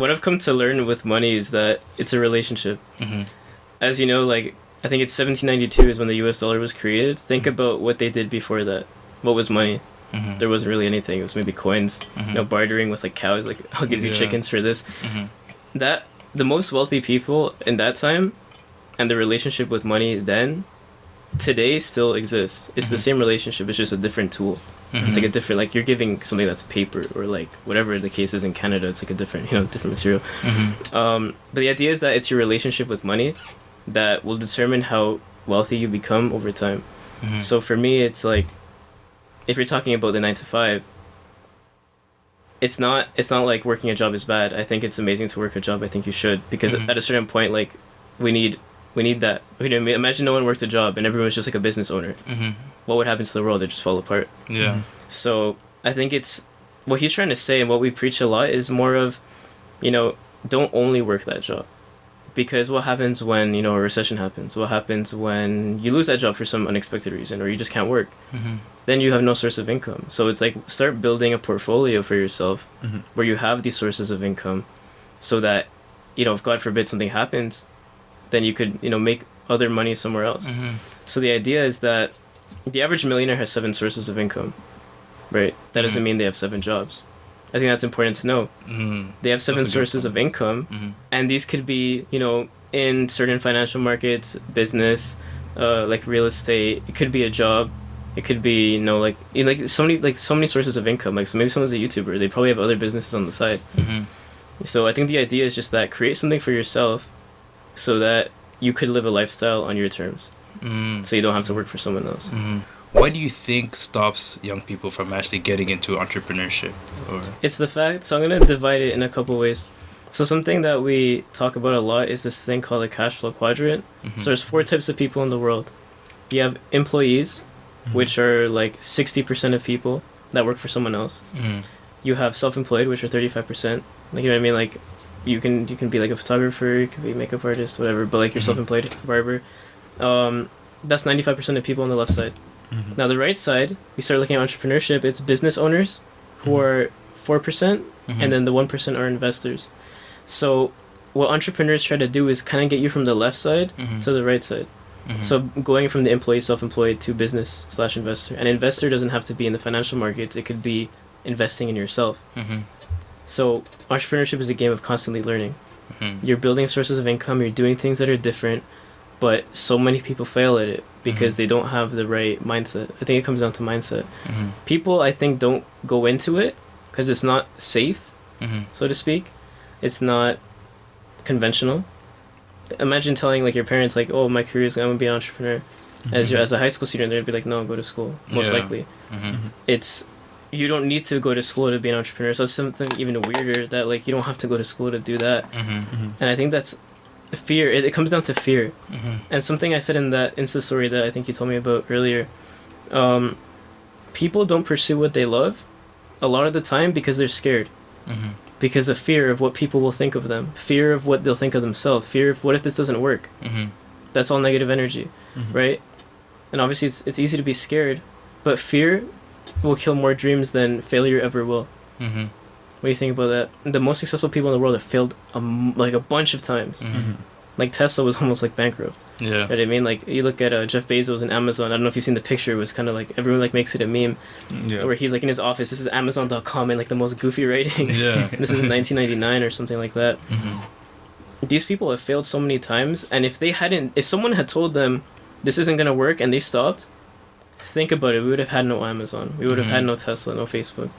what I've come to learn with money is that it's a relationship. As you know, like, I think it's 1792 is when the US dollar was created. Think about what they did before that. What was money? There wasn't really anything. It was maybe coins, you know, bartering with like cows, like, I'll give you chickens for this. That the most wealthy people in that time and the relationship with money then today still exists. It's the same relationship, it's just a different tool. It's like a different, like, you're giving something that's paper or like whatever the case is in Canada, it's like a different, you know, different material. But the idea is that it's your relationship with money that will determine how wealthy you become over time. So for me, it's like, if you're talking about the 9 to 5, it's not like working a job is bad. I think it's amazing to work a job. I think you should, because at a certain point, like, we need that. You know, imagine no one worked a job and everyone was just like a business owner. What would happen to the world? It'd just fall apart. So I think it's what he's trying to say, and what we preach a lot is more of, you know, don't only work that job. Because what happens when, you know, a recession happens? What happens when you lose that job for some unexpected reason, or you just can't work? Then you have no source of income. So it's like, start building a portfolio for yourself where you have these sources of income, so that, you know, if God forbid something happens, then you could, you know, make other money somewhere else. So the idea is that the average millionaire has 7 sources of income, right? That doesn't mean they have 7 jobs. I think that's important to know. They have 7 sources of income, and these could be, you know, in certain financial markets, business, like real estate. It could be a job. It could be, you know, like so many sources of income. Like, so maybe someone's a YouTuber. They probably have other businesses on the side. So I think the idea is just that create something for yourself, so that you could live a lifestyle on your terms. So you don't have to work for someone else. What do you think stops young people from actually getting into entrepreneurship? Or it's the fact, so I'm going to divide it in a couple ways. So something that we talk about a lot is this thing called the cash flow quadrant. So there's 4 types of people in the world. You have employees, which are like 60% of people that work for someone else. You have self-employed, which are 35%. Like, you know what I mean? Like, you can be like a photographer, you can be a makeup artist, whatever, but like, you're self-employed, barber. That's 95% of people on the left side. Now the right side, we start looking at entrepreneurship. It's business owners, who are 4%, and then the 1% are investors. So what entrepreneurs try to do is kind of get you from the left side to the right side. So going from the employee, self-employed, to business / investor. An investor doesn't have to be in the financial markets. It could be investing in yourself. So entrepreneurship is a game of constantly learning. You're building sources of income. You're doing things that are different. But so many people fail at it because they don't have the right mindset. I think it comes down to mindset. People, I think, don't go into it because it's not safe, so to speak. It's not conventional. Imagine telling like your parents, like, "Oh, my career is I'm gonna be an entrepreneur." As a high school student, they'd be like, "No, go to school." Most likely, it's you don't need to go to school to be an entrepreneur. So it's something even weirder that like you don't have to go to school to do that. And I think that's fear. It comes down to fear. And something I said in that Insta story that I think you told me about earlier, people don't pursue what they love a lot of the time because they're scared. Because of fear of what people will think of them, fear of what they'll think of themselves, fear of what if this doesn't work. That's all negative energy, right? And obviously it's easy to be scared, but fear will kill more dreams than failure ever will. What do you think about that? The most successful people in the world have failed like a bunch of times. Like Tesla was almost like bankrupt. You know what I mean? Like you look at Jeff Bezos and Amazon. I don't know if you've seen the picture. It was kind of like everyone like makes it a meme, where he's like in his office. This is Amazon.com and like the most goofy writing. This is in 1999 or something like that. These people have failed so many times, and if someone had told them this isn't gonna work and they stopped, think about it. We would have had no Amazon. We would have had no Tesla, no Facebook.